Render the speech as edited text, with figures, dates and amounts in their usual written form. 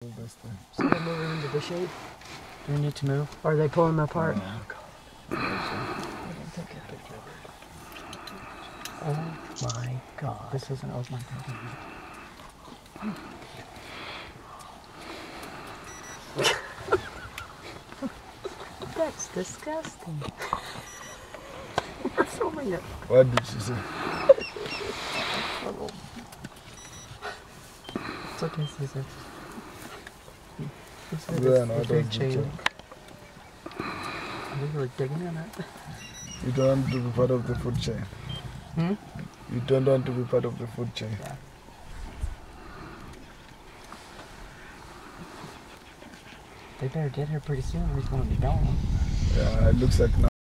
This thing. So they're moving into the shade? Do we need to move? Or are they pulling them apart? Oh, Oh my god. This isn't old my That's disgusting. We're filming it. What did she say? It's okay, Caesar. He said Yeah, it's no, the it food was chain. joke. I think we're digging in it. You don't want to be part of the food chain. Hmm? You don't want to be part of the food chain. Yeah. They better get here pretty soon or he's going to be gone. Yeah, it looks like now.